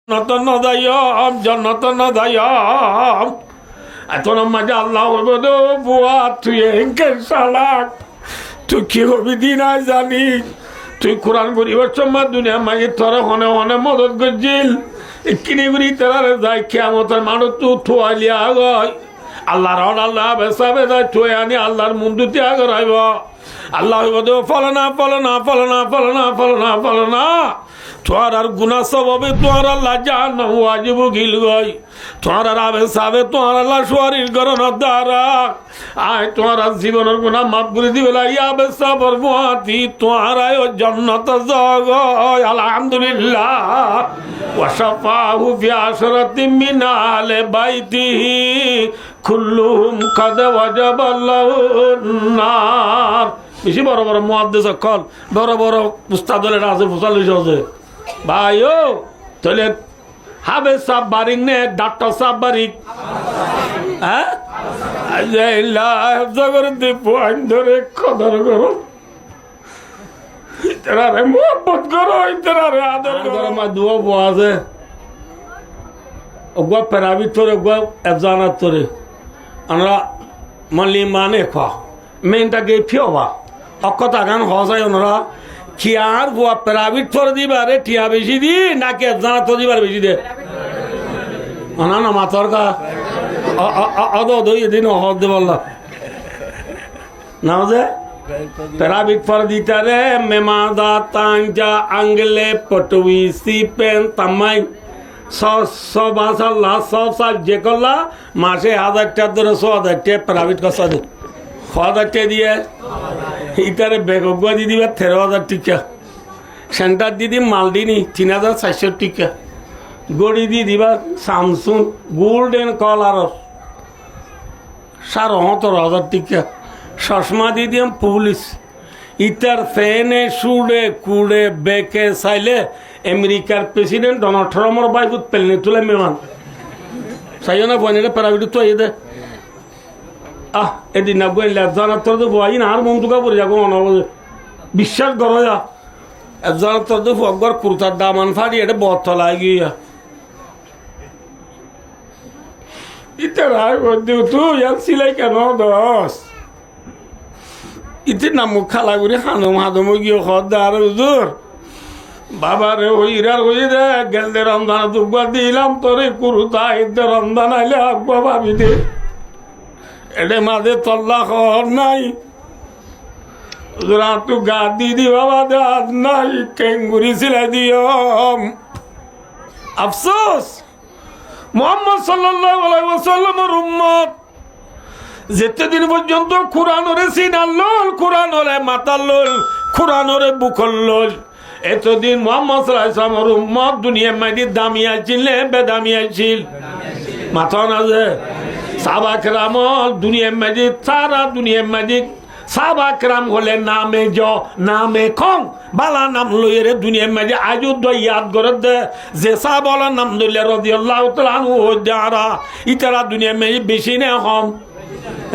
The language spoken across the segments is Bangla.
জন্নত নদায়ম এখন মাঝে আল্লাহ বলবো বুয়া তুই এঙ্কের সালাক তুই কি হবি দিন আজ জানি তুই কোরআন পরিবার সম্মা দুনিয়া মাঝে তোরা হনে হনে মদত করছিল কিনে করি তারা যাই খেয়ামতের মানুষ তু থুয়ালিয়া গয় আল্লাহর আল্লাহ বেসাবে যায় থুয়ে আনি আল্লাহর মুন্ডুতে আগরাইব আল্লাহ ফলনা ফলনা ফলনা ফলনা ফলনা ফলনা তোমার আর গুনা সবে তোমার আল্লাহ জান ওয়াজিব গিল গই তোমার আর আবে সাবে তোমার আল্লাহ শরীর গরন দ্বারা আয় তোমার জীবনের গুনাহ মাফ করে দিবে ইয়া বে সাবর মুআতি তোমার আয় জান্নাত জগ আলহামদুলিল্লাহ ওয়া শাফাহু ফি আশরাতি মিন আলে বাইতিহি কুল্লুহুম কাদ ওয়াজাবাল্লাহুন নার বেশি বড় বড় মুহাদ্দিস কল বড় বড় উস্তাদরে রাজে ফুসাল হইছে ভাইও তাহলে হাবে সাব বারিং নে ডাক্তার সাব বারিক হ্যাঁ জগরতে পয়েন্ট ধরে কদর করো ইতরারে মোহব্বত করো ইতরারে আদর করো মা দুয়া বো আছে ওগা পেরাবি তোরে ওগা এফজানাত তোরে আমরা মানলি মানে খা মেনটা গে ফিওবা অকতা গান হসাই ওনরা কিয়ার বুয়া প্রাইভেট ফর দিবারে টিয়া বেশি দি নাকি জানা তো দিবার বেশি দে না না মাতর কা অদ দই দিন হদ দে বললা না যে প্রাইভেট ফর দিতারে মেমাদা তাঞ্জা আঙ্গলে পটুই সিপেন তামাই সব আসাল্লাহ সব সাজ যে করলা মাসে 1000 টাকা ধরে 100,000 টাকা প্রাইভেট কসা দে 1,000 টাকা দিয়ে ইতারে বেগগুয়া দি দিবা 13,000 টিকা সেন্টার দি দিম মালদিনি 3,400 টিকা গড়ি দি দিবা স্যামসুং গোল্ডেন কালার 17,000 টিকা চশমা দি দিম পুলিশ ইতার ফেনে সুড়ে কুড়ে বেকে চাইলে আমেরিকার প্রেসিডেন্ট ডোনাল্ড ট্রাম্পর বাইকুত পেলনে তুলে মেমান চাইও না বইনে প্রাইভেট তো দে এদিন না বই লেফজানার তোর তো বই না আর মন টুকা পড়ে যাবো অনবজে বিশ্বাস করো যা একজনের তোর তো ফকর কুর্তার দামান ফাড়ি এটা বতলা গিয়া ইতে রায় দিও তুই আর সিলাই কেন দশ ইতে না মুখ খালা করে হানম হাদম গিয়ে খদ্দার হুজুর বাবা রে হইরার হই রে গেলদে রমজান দুগবা দিলাম তোরে কুরুতা ইতে রমজান আইলে আকবা ভাবি দে এডে মাঝে তল্লা খর নাই তু গা দি বাবা দাঁত নাই কেঙ্গুরি সিলাই দিও আফসোস মুহাম্মদ সাল্লাল্লাহু আলাইহি ওয়াসাল্লামের উম্মত যেতেদিন পর্যন্ত কুরআনরে সিনাল কুরআনরে মাতাল কুরআনরে বুকল এতদিন মুহাম্মদ সাল্লাল্লাহু আলাইহি ওয়াসাল্লামের উম্মত দুনিয়ার মাঝে দামিয়া ছিল বেদামিয়া ছিল মাথা না যে সাহাবা কেরাম দুনিয়ার মাঝে সারা দুনিয়ার মাঝে সাহাবা কেরাম হলে নামে নামে কম বালা নাম লইরে দুনিয়ার মাঝে আজও ইয়াদ করে দে যে সাহাবালা নাম লইলে রাদিয়াল্লাহু তাআলা আনহু দারা ইতারা দুনিয়ার মাঝে বেশি না কম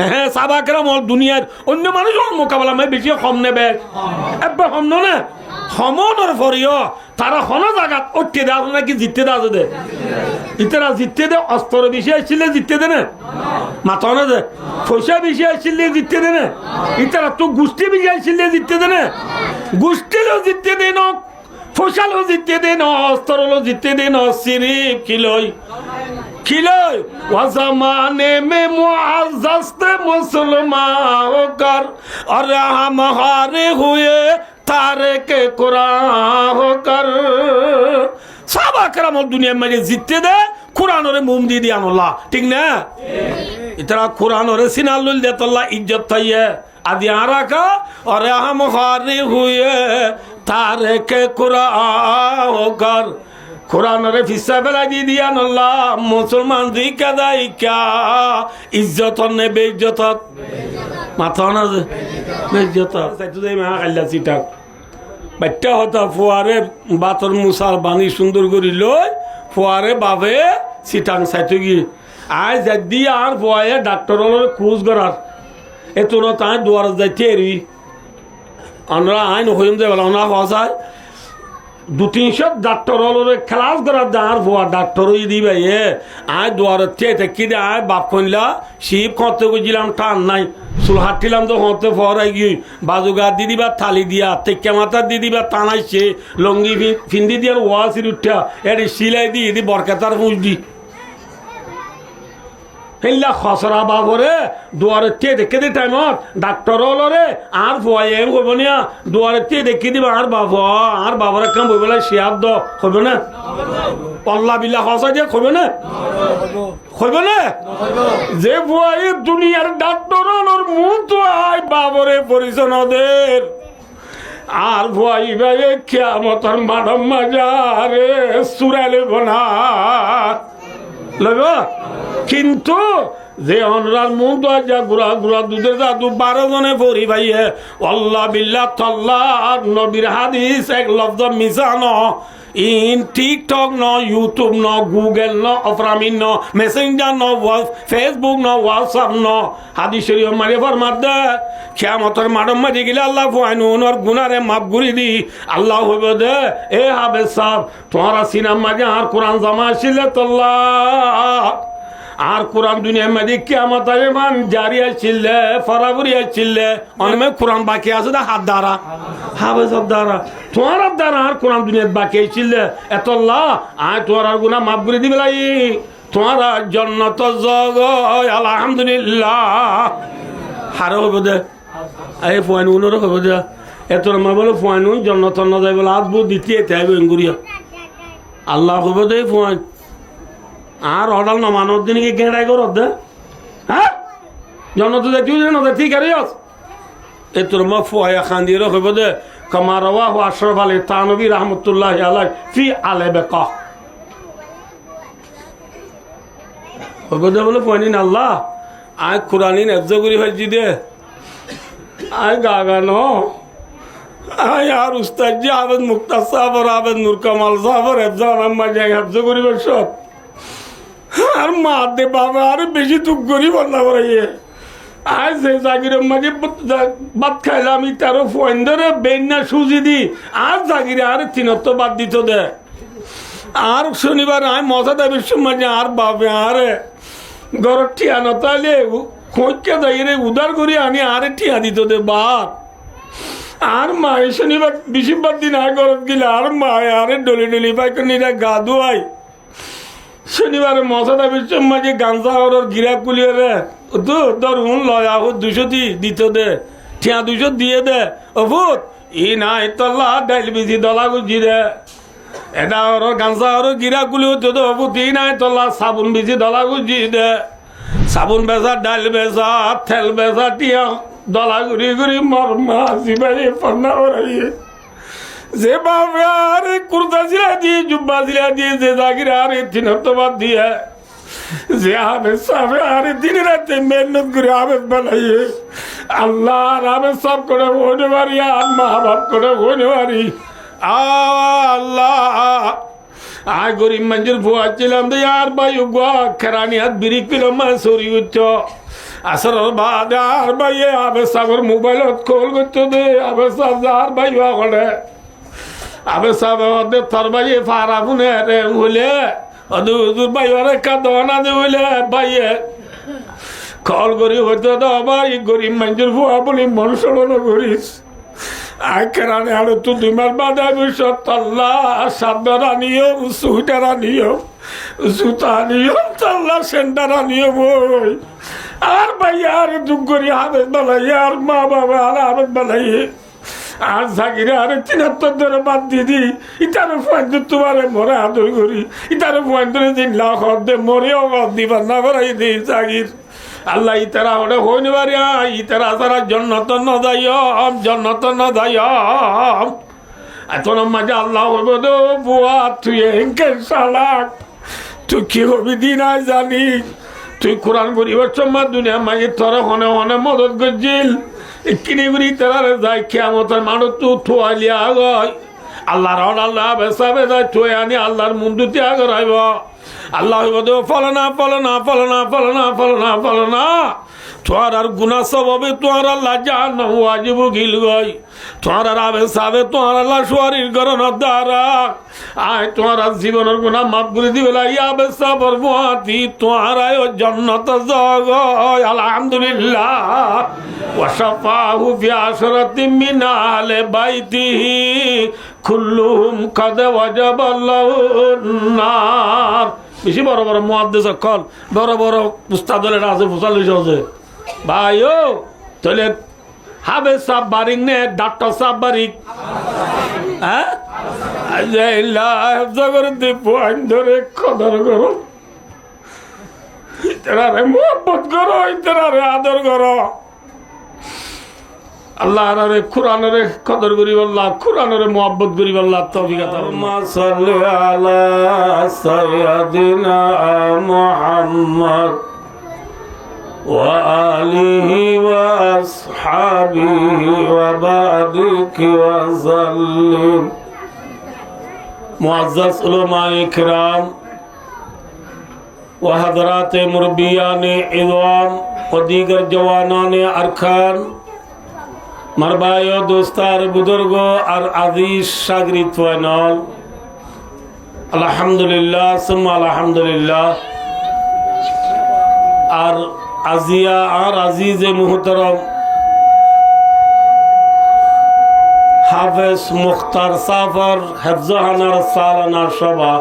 হ্যাঁ সাহাবা কেরাম দুনিয়ার অন্য মানুষের মোকাবেলা মাঝে বেশি কম নেবে একবার কম না সমনের পরেও তারা কোনো জায়গাত উঠতে দেওয়া নাকি জিততে দেওয়া দে ইতারা জিততে দে অস্ত্র বেশি আসছিলে জিততে দে না মাথা না দে পয়সা বেশি আসছিলে জিততে দে না ইতারা তো গোষ্ঠী বেশি আসছিলে জিততে দে না গোষ্ঠীও জিততে দে না পয়সাও জিততে দে না অস্ত্রও জিততে দে না সিরিফ খিলই ওয়াজামানে মে মুআজ্জাজতে মুসলমান কর আর হাম হারে হুয়ে তারে কে কোরআন কর সাহাবা কেরাম দুনিয়ার মাঝে জিততে দে কোরআনরে মুম দি দিয়ান আল্লাহ ঠিক না ইতরা কোরআনরে সিনালুল দে আল্লাহ ইজ্জত থাইয়ে আদি আরাকা আর হাম হারে হুয়ে তারে কে কোরআন কর কোরআনরে ফিসা বেলা দি দিয়ান আল্লাহ মুসলমান দুই কাদাই কা ইজ্জত নে বেইজ্জত মাথা না বেইজ্জত সাইতু দেই মা আল্লাহ সিটা বাচ্চা হতা ফুয়ারে বাতর মুসার বাণী সুন্দর করি লই ফুয়ারে বাবে সিটাং সাইতু গি আয় যদি আর ফুয়ায়ে ডাক্তারর খোঁজ করার এত না তাই দুয়ার যাইতে এরি আমরা আইন হইম দে বলা না হসায় 200-300 ডাক্তার হলে ক্লাস করার দাঁড় ভুয়া ডাক্তার হয়ে দিবে আয় দুয়ার থেকে দে আয় বাপ কইলা শিব কত গেছিলাম টান নাই চুল হাঁটছিলাম তো হতে ফরাই গিয়ে বাজুগা দি দিবা থালি দিয়া তেক্কা মাথা দি দিবা টানাইছে লঙ্গি ফিন্দি দিয়ে ওয়াসির উঠা এটি সিলাই দি বরকাতার পুঁজ দি হেল্লা খসরা বাবরে দুয়ারে দেখে দি টাইমত ডাক্তার হলো রে আর ভুয়া এম হইব না দুয়ারে দেখে দিবা আর বাবার কাম বই বেলা শেয়ার দ হইব না পল্লা বিল্লা খসা দিয়ে হইব না হইব না যে ভুয়া এই দুনিয়ার ডাক্তার হলোর মুখ তো আয় বাবরে পরিচ্ছন্নদের আর ভুয়াই ভাই খেয়ামতর মাডম মাজারে সুরালে বনা লইব কিন্তু যে অনরার মুখ যা গুড়া দুধের জাদু 12 জনে পড়ি ভাইয়ে আল্লাহ বিল্লাহ তাল্লাহ নবীর হাদিস এক লফজ মিশান ইন টিকটক ন ইউটিউব ন গুগল ন অফরামিন ন মেসেঞ্জার ন ফেসবুক ন হোয়াটসঅ্যাপ ন হাদিস শরীফ মারে ফরমাত দে কিয়ামতের মাডম মাঝে গেলে আল্লাহ ফুয়াইনুর গুনারে মাফ করি দি আল্লাহ হইব দে এ হাবেজ সাহেব তোমারা সিনাম মাঝে আর কোরআন জামা আসিলে তোল্লাহ আর কোরআন দুনিয়ার মধ্যে কিয়ামত মান জারি আসছিলে ফরাবরি আসছিলে অনেক কোরআন বাকি আছে না হাত দ্বারা হাবেজের দ্বারা তোমার দ্বারা আর কোরআন দুনিয়ার বাকি আসছিলে এতল্লাহ আয় তোমার আর গুনাহ মাফ করে দিবে লাই তোমার জান্নাত জগ আলহামদুলিল্লাহ হারো হইব দে এই ফুয়ানুনরও হইব দে এত মা বলে ফুয়ানুন জান্নাত না যাই বলে আদবু দ্বিতীয় তাইবে ইঙ্গুরিয়া আল্লাহ হইব দে ফুয়ান আর অর্ডার না মানব দিন কি গেঁড়াই করো দে হ্যাঁ জন্নত দেখি না ঠিক আছে এ তোর মা ফুয়া খান দিয়ে হইব দে কামারওয়া আশরাফ আলী তানবী রহমতুল্লাহ আলাই ফি আলে বেকা হইব দে বলে পয়নিন আল্লাহ আয় কোরআনিন এফজ করি ভাজি দে আয় গাগানো আয় আর উস্তাদ জি আবেদ মুক্তার সাহেব আর আবেদ নূর কামাল সাহেব আর এফজ আহমদ জায়গা এফজ করিবার সব আর মা দে বাবা আর বেশি দুঃখ গরিব না করাইয়ে আজ যে জাগিরের মাঝে ভাত খাইলাম আমি তারও ফোন ধরে বেন্না সুজি দি আর জাগিরে আর তিনত বাদ দিত দে আর শনিবার আয় মজা দেবের সময় আর বাবে আরে ঘর ঠিয়া নতাইলে খোঁজকে যাইরে উদার করি আনি আরে ঠিয়া দিত দে বাপ আর মা শনিবার বেশিরভাগ দিন আর ঘরত গেলে আর মা আরে ডলি পাইকনিরা গা ধোয়াই শনিবারে মশাদা বিশ্বের মাঝে গাঞ্জা ওর গিরা কুলিয়ে রে তো ধরুন লয় আহ 200 দিত দে ঠিয়া 200 দিয়ে দে অভূত ই নাই তল্লা ডাইল বিজি দলা গুজি দে এটা ওর গাঞ্জা ওর গিরা কুলি হতো তো অভূত ই নাই তল্লা সাবুন বিজি দলা গুজি দে সাবুন বেচা ডাইল বেচা তেল বেচা টিয়া দলা ঘুরি ঘুরি মর মাসি বাড়ি পন্না ওরাইয়ে যে বাপে আর কুর্তা সিলা দিয়ে জুব্বা সিলা দিয়ে যে জাগিরে আর তিনবাদ দিয়ে যে আবেদ সাহেব আর দিন রাতে মেহনত করে আবেদ বানাইয়ে আল্লাহ আর আবেদ সব করে হইতে পারি আর মা বাপ করে হইতে পারি আল্লাহ আয় গরিব মঞ্জুর ফুয়াচ্ছিলাম দে আর ভাই গুয়া খেরানি হাত বিরিক পিলাম মা সরি উচ্চ আসর বাদ আর ভাই আবেদ সাহেবের মোবাইলত কল করতে দে আবেদ সাহেব আর ভাই করে আবে সাহেব তোর ভাই ফারা ফুনে রে হইলে অদূর ভাই ওরে কাদনা দে হইলে ভাইয়ে কল করি হইতে দাও ভাই গরিব মানুষের ফুয়া বলি মন সরল করিস আখেরানে আর তো তোমার বাদে বিশ্বত আল্লাহ সাবধান আনিও সুইটার আনিও জুতা আনিও আল্লাহ সেন্টার আনিও বই আর ভাই আর দুঃখ করি আবেদ বানাই আর মা বাবা আর আবেদ বানাই আর জাগিরে আরে 73 ধরে বাদ দিয়ে দি ইটারে ফোন তোমারে মরে আদর করি ইটারে ফোন ধরে দিন লাখ দে মরেও দিবার না করাই দিই জাগির আল্লাহ ইতারা ওটা হইনি পারি ইতারা তারা জন্নত ন দায়াম এখন মাঝে আল্লাহ হইব দো বুয়া তুই এনকে সালাক তুই কি হবি দিন আয় জানি তুই কোরআন করিবার সময় দুনিয়া মাঝে তোরা হনে হনে মদত করছিল কিনে করি তারা যায় কিয়ামতের মানুষ তো থোয়ালিয়া গয় আল্লাহর আল্লাহ বেসাবে যায় থুয়ে আনি আল্লাহর মুন্ডু ত্যাগ রাইব আল্লাহ ফলনা তোমার আর গুনা স্বভাবে তোমার আল্লাহ জাহান্নাম ওয়াজিব গিল গই তোমার আর আবে সাবে তোমার আল্লাহ শরীর গরন দ্বারা আয় তোমার জীবনের গুনাহ মাফ করে দিবে লা আবে সাবর মুআতি তোমার আয় জান্নাত জগয় আলহামদুলিল্লাহ ওয়া শাফাহু ফি আশরাতি মিন আহলি বাইতিহি কুল্লুহুম কাদ ওয়াজাবাল্লাহুন নার। বেশি বড় বড় মুহাদ্দিস কল বড় বড় উস্তাদ হলে আছে মুসাল্লি আছে ভাইও তাহলে হাবে সাহ বারিক নে ডাক্তার সাহ বারিক হ্যাঁ ধরে কদর করো ইতরারে মোহাম্মত করো ইতরারে আদর করো আল্লাহ রে কুরআনের কদর করি আল্লাহ কুরআনের মোহাব্বত করি আল্লাহ তৌফিক আতা মা সাল্লি আলা সাইয়্যিদিনা মুহাম্মদ ওয়া আলিহি ওয়া আসহাবিহি ওয়া বারিক ওয়া সাল্লিম। মুআজ্জাজ উলামায়ে কিরাম ওয়া হযরাতে মুরব্বিয়ানে ইযাম ওয়া দীগার জওয়ানানে আরকান মারবায় দোস্তার বুজুর্গ আর আজিজ সাগরিদ ফাইনাল আলহামদুলিল্লাহ সুম্মা আলহামদুলিল্লাহ। আর আজিয়া আর আজিজে মুহতারাম হাফেজ মুখতার সাফর হেফজাহানার সালানা সভা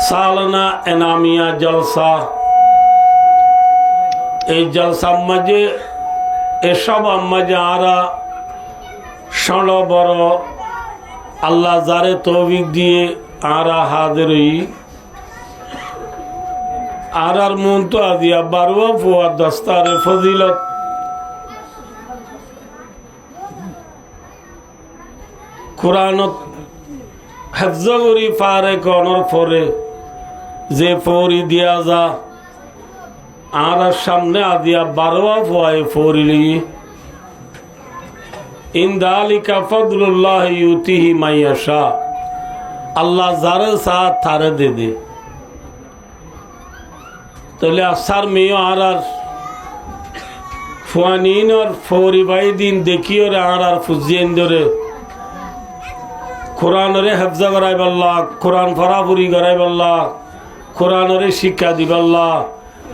সালানা এনামিয়া জলসা এই জলসার মাঝে এসব আম্মাজে আরা ষোল বড় আল্লাহ যারে তৌফিক দিয়ে আরা হাজিরই আর মন তো আদিয়া বারোয়া ফুয়া দস্তারে ফজিলত কোরআনত হেফজ করি পারে কনর পরে যে ফৌরি দিয়া যা আর সামনে আদিয়া বারোয়া ফুয়ায় ফৌরিলি ইনদালিকা ফদলুল্লাহ ইউতিহি মাইয়াশা আল্লাহ যারে সা তারে দে দে। তাহলে আসার মেয়ে আর ফুয়ানিন আর ফৌরি ভাই দিন দেখিও রে আর ফুজিয়েন ধরে কোরআনরে হেফজা করাই বল্লা কোরআন ফরাফুরি করাই বল্লা কোরআনরে শিক্ষা দিবাল্লা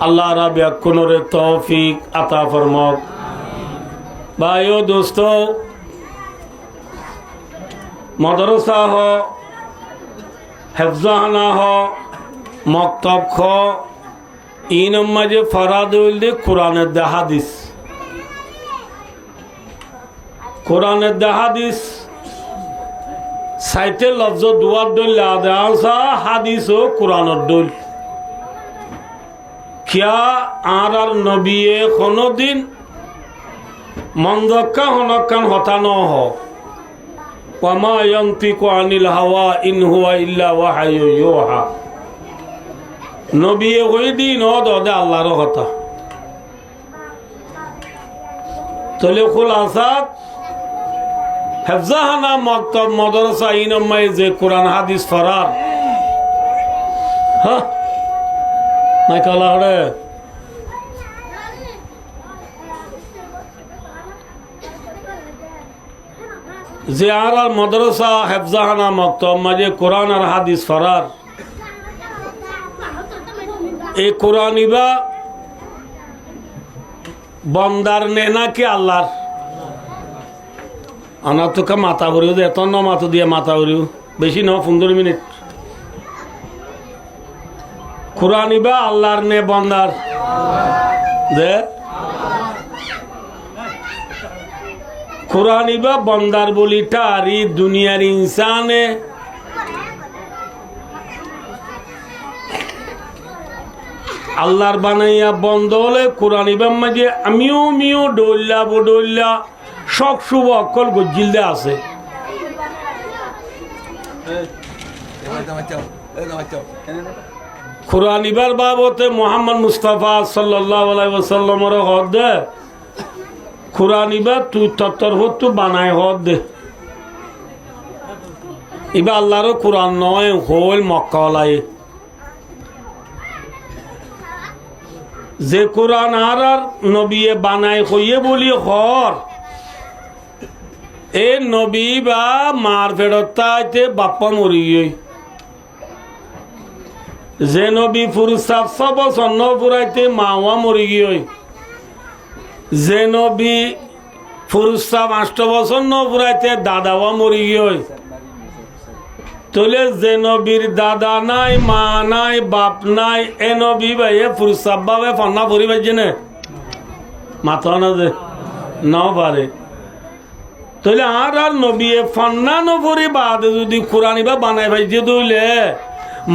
আল্লাহ রা ব্যাকুনরে তৌফিক আতা ফরমাক। ভাইও দোস্ত মাদ্রাসা হ হেফজাহানা হ মক্তব খ ইন মাঝে ফরাদ হইল দে কোরআনের দে হাদিস কোরআনের দে হাদিস সাইতে লফজ দুয়ার দল আদা হাদিস ও কোরআনের দল কিয়া আর নবিয়ে কোনদিন মন্দক্কা হনকান হতানো হ ওয়ামা ইয়ানতিকু আনিল হাওয়া ইন হুয়া ইল্লা ওয়াহয়ু ইউহা নবিয়ে ওই দিন ওদে আল্লাহর কথা। তলে খুলাসাত হেফজাহানা মক্তব মাদ্রাসা ইনমাই যে কোরআন হাদিস ফরার হ্যাঁ নাই কালা হরে যে আর মাদ্রাসা হেফজাহানা মক্তব মাঝে কোরআন আর হাদিস ফরার এই কোরআন ইবা বন্দার নে নাকি আল্লাহর আনা তোকে মাথা ভরিও দে এত ন মাথা দিয়ে মাথা ভরিও বেশি ন 15 মিনিট কোরআন ইবা আল্লাহর নে বন্দার দে কোরআন ইবা বন্দার বলিটা আর এই দুনিয়ার ইনসানে আল্লাহর বানাইয়া বন্ধ হলে কোরআন ইবাম মাঝে আমিও মিও ডল্লা বডল্লা শখ শুভ অকল গজ্জিলদে আছে কোরআন ইবার বাবতে মোহাম্মদ মুস্তাফা সাল্লাল্লাহু আলাইহি ওয়াসাল্লামের হদ দে কোরআন ইবা তুই তত্তর হতো বানায় হদ দে ইবা আল্লাহর কোরআন নয় হল মক্কা লাই যে কোরআন আর নবিয়ে বানাই হইয়ে বলি হর এ নবী বা মার ফেরতাইতে বাপ্পা মরি গই যে নবী ফুরসাফ সব সন্ন ফুরাইতে মাওয়া মরি গই যে নবী ফুরসাফ 8 বছর ন ফুরাইতে দাদাওয়া মরি গই তোলে যে নবীর দাদা নাই মা নাই বাপ নাই এ নবী ভাই ফুরসাফ ভাবে ফন্না ফুরি বাজে না মাথা না যে নাও পারে তাহলে আর নবী ফন্না নফরি বাদে যদি কোরআন বা বানাই ভাই যে দইলে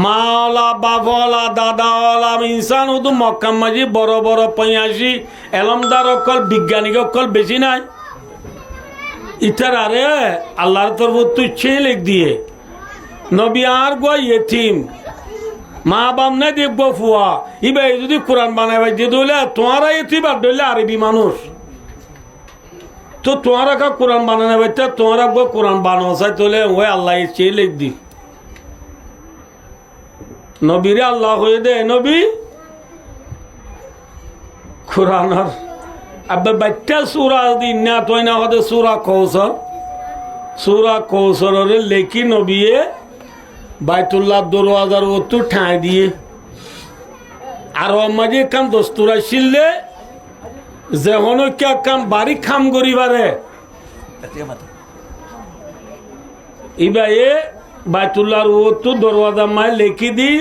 মাওলা বাবলা দাদাওয়ালা ইনসান শুধু মক্কা মাঝি বড় বড় পঁয়াশি এলমদার অকল বিজ্ঞানিক অকল বেশি নাই ইটার আরে আল্লাহর তরফ তুই ছেলে লিখ দিয়ে নবী আর গো ইয়েতিম মা বাপ না দেখবো ফুয়া ইবাই যদি কোরআন বানাই ভাই যে দইলে তোমারা ইয়েতিম আর দইলে আরবি মানুষ তো তোমারা কা কোরআন বানানো বাচ্চা তোমারা গো কোরআন বানাও চাই তোলে ওই আল্লাহ চেয়ে লিখ দি নবীরে আল্লাহ হয়ে দে নবী কোরআন আব্বা বাচ্চা সুরা দিন না তুই না হতে সুরা কৌশলরে লেখি নবীয়ে বাইতুল্লাহ দরওয়াজার ওতু ঠাঁই দিয়ে আর মাঝে কাম দস্তুরা শিললে যে হনো কে কাম বাড়ি খাম করিবারে ইবাইয়ে বাইতুল্লাহর ওতু দরওয়াজা মায় লেখি দি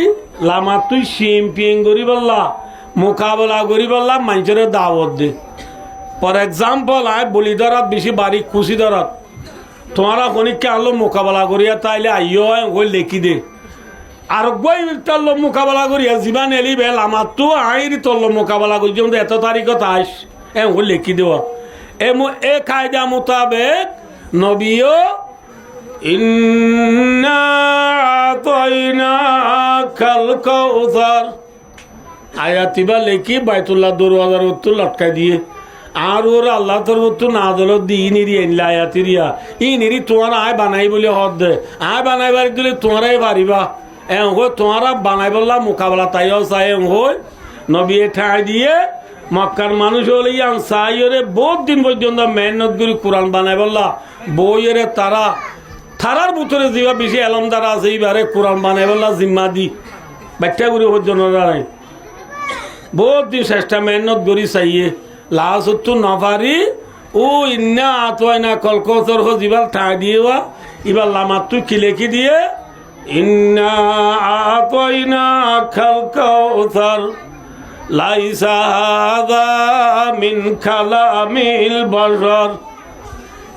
লামা তুই সিম পিং করি বললা মোকাবেলা করি বললা মানুষের দাওয়াত দে ফর এক্সাম্পল আয় বলি ধরাত বেশি বাড়ি খুশি ধরাত তোমারা খনিককে আনলো মোকাবেলা করিয়া তাইলে আইও ওই লেখি দে আর গই তল্ল মোকাবেলা করিয়া জীবান এলিবে লামা তো আইরি তল্ল মোকাবেলা করি যেমন এত তারিখত আইস ও লেখি দেওয়া এ কায়দা মোতাবেক নবীও ইন্না আতাইনাকাল কাউসার আয়াতিবা লেখি বাইতুল্লাহ দরওয়াজার উত্তর লটকাই দিয়ে আর ওর আল্লাহ তোর উত্তর না দল দিনিরি এনলা আয়াতিরিয়া ইনিরি তোমার আয় বানাই বলে হদ দে আয় বানাইবার দিলে তোমারাই পারিবা তোমারা বানাই বললা মোকাবেলা তাইও চাই হই নবী ঠাই দিয়ে মক্কার মানুষ হলে আনসাইরে বহুত দিন পর্যন্ত মেহনত করে কোরআন বানাই বললা বইয়েরে থারার ভিতরে যেবা বেশি এলমদার আছে এইবারে কোরআন বানাই বললা জিম্মা দি বাচ্চা করে পর্যন্ত নাই বহুত দিন চেষ্টা মেহনত করি চাইয়ে লাস্ট নপারি ও ইন্না আতোয়াইনা কলকতর হো যিবার ঠাই দিয়ে এবার লামার তুই কি লেখি দিয়ে ইন্না আতোয়াইনা কালকাউসার লাইসা হাযা মিন কালামিল বাশার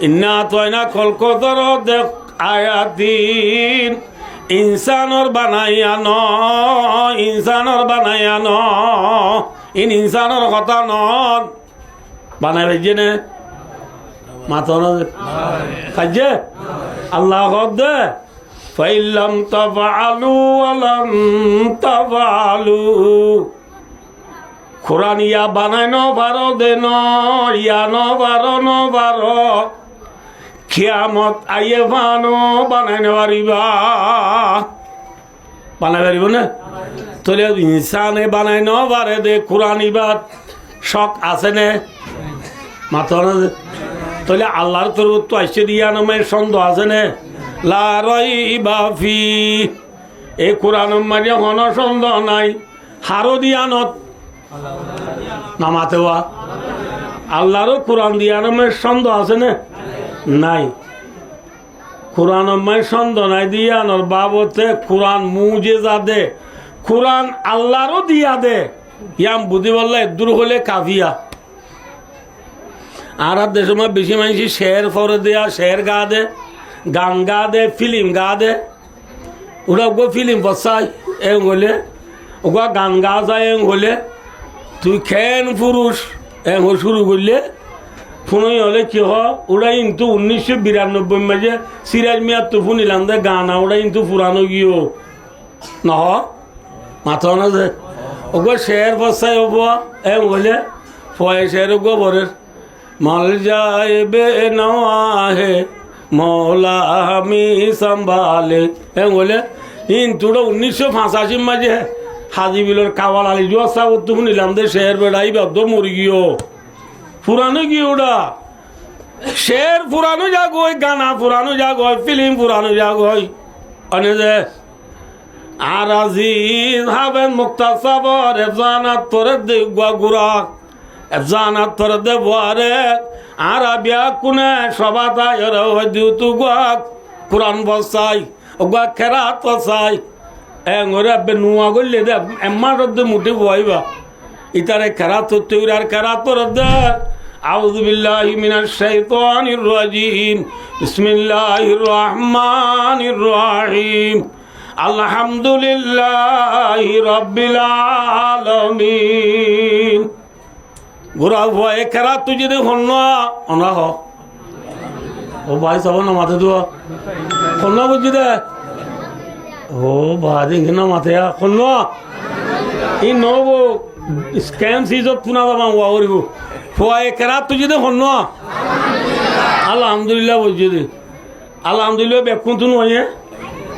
ইন্না আতোয়াইনা কলকতর দেখ আয়াতিন ইনসানর বানাইয়া ন ইনসানর কথা নন বানাই ভাইজে নে মাথা খাইছে আল্লাহ দে ফাইলাম তাফআলু ওয়ালাম তাফআলু কোরআন ইয়া বানাই ন বারো দে ন ইয়া ন বারো কিয়ামত আইয়ে বানো বানাই পারিবা বানাই পারিব না তোলে ইনসানে বানাই ন পারে দে কোরআন ইবাদ শখ আছে নে মাথা তোলে আল্লাহর তরফ তো আসছে দিয়া নামের সন্দেহ আছে নে লা রাইবা ফি এই কোরআন মাঝে হন সন্দেহ নাই হারো দিয়ানত নামাতে হওয়া আল্লাহরও কোরআন দিয়া নামের সন্দেহ আছে না নাই কোরআন মায় সন্দেহ নাই দিয়ানোর বাবতে কোরআন মুজেজা দে কোরআন আল্লাহরও দিয়া দে ইয়াম বুঝি বললে দূর হলে কাফিয়া আর দেশের মধ্যে বেশি মানুষ শের ফরে দেয়া শের গা দে গান গা দে ফিল্ম গা দে ওরা গো ফিল্ম বসাই এ হলে ওগা গান গা যায় এ হলে তুই খেন পুরুষ এ শুরু করলে ফোনই হলে কি ওরা কিন্তু 1992 মাঝে সিরাজ মিয়ার তো শুনিলাম যে গানা ওরা কিন্তু পুরানো গিয়েও নহ মাথা না যে ওগো শের বসাই হব এ হলে ফয়েসের গোবরের মাল যায় বে নওয়াহে মৌলা আমি সম্ভালে এ বলে কিন্তু 1985 মাঝে হাজি বিলের কাওয়াল আলী জুয়া সাবত তুমি নিলাম দে শের বেড়াই বাদ্য মরি গিয়েও পুরানো গিয়ে ওটা শের পুরানো জাগ হয় গানা পুরানো জাগ হয় ফিল্ম পুরানো জাগ হয় অনে যে আর আজিজ হাবেন মুক্তাসাবর এফজানাত তোরে দে গুয়া এফজানাত তোরে দে বুয়ারে আর আবিয়া কুনে সবাতা এরা হয় দিউতু গুয়া কুরআন বসাই গুয়া কেরাত বসাই এngore be nuwa golle de emma rodde muti boiba itare kerat tuirar kerat rodde a'udhu billahi minash shaitanir rajim bismillahir rahmanir rahim alhamdulillahi rabbil alamin gura boy kerat tu jede honno ona ho o bhai sabana mate do honno bujide ও বাদে না মাথা শুনো ই নব স্ক্যাম সিজত পুনা দাম ওরিব ফুয়াই কেরাত তুই যদি শুনো আলহামদুলিল্লাহ বুঝি দে আলহামদুলিল্লাহ বেকুন তো নয়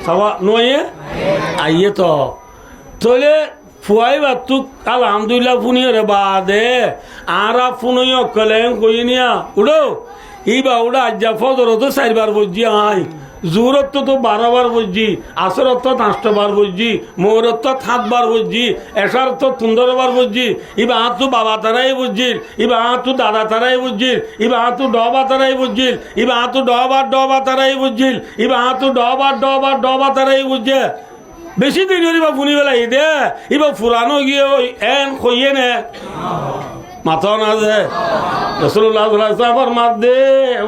সবা নয় আইয়ে তো তোলে ফুয়াই বা তু আলহামদুলিল্লাহ ফুনি রে বাদে আরা ফুনই কলেন কইনিয়া উড়ো ইবা উড়া আজ্জা ফজর তো চারবার বুঝি আই জোরত তো 12 বার বুঝছি আসরত তো 5টা বার বুঝছি মোহরত তো 7 বার বুঝছি এশার তো 15 বার বুঝছি ইবা তু বাবা তারাই বুঝছি ইবা তু দাদা তারাই বুঝছি ইবা তু ডবা তারাই বুঝছি ইবা তু ডবা তারাই বুঝছি ইবা তু ডবা তারাই বুঝছে বেশি দিন ইবা ফুনি বেলা দে ইবা ফুরানো গিয়ে এন কইয়ে নে মাথা না যে রাসূলুল্লাহ সাল্লাল্লাহু আলাইহি ওয়াসাল্লাম ফরমাতে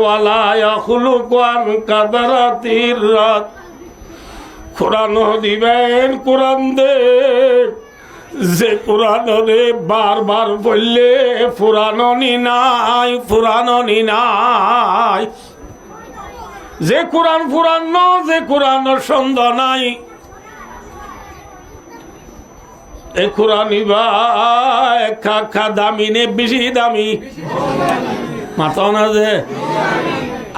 ওয়ালা ইয়াখলুকুন কাদারাতির রাত কোরআন দিবেন কোরআন দে যে কোরআন রে বারবার বললে পুরানো নি নাই যে কোরআন পুরানো যে কোরআন সন্ধ্যা নাই এ কোরআনি ভাই খা দামি নে বেশি দামি মাথা না যে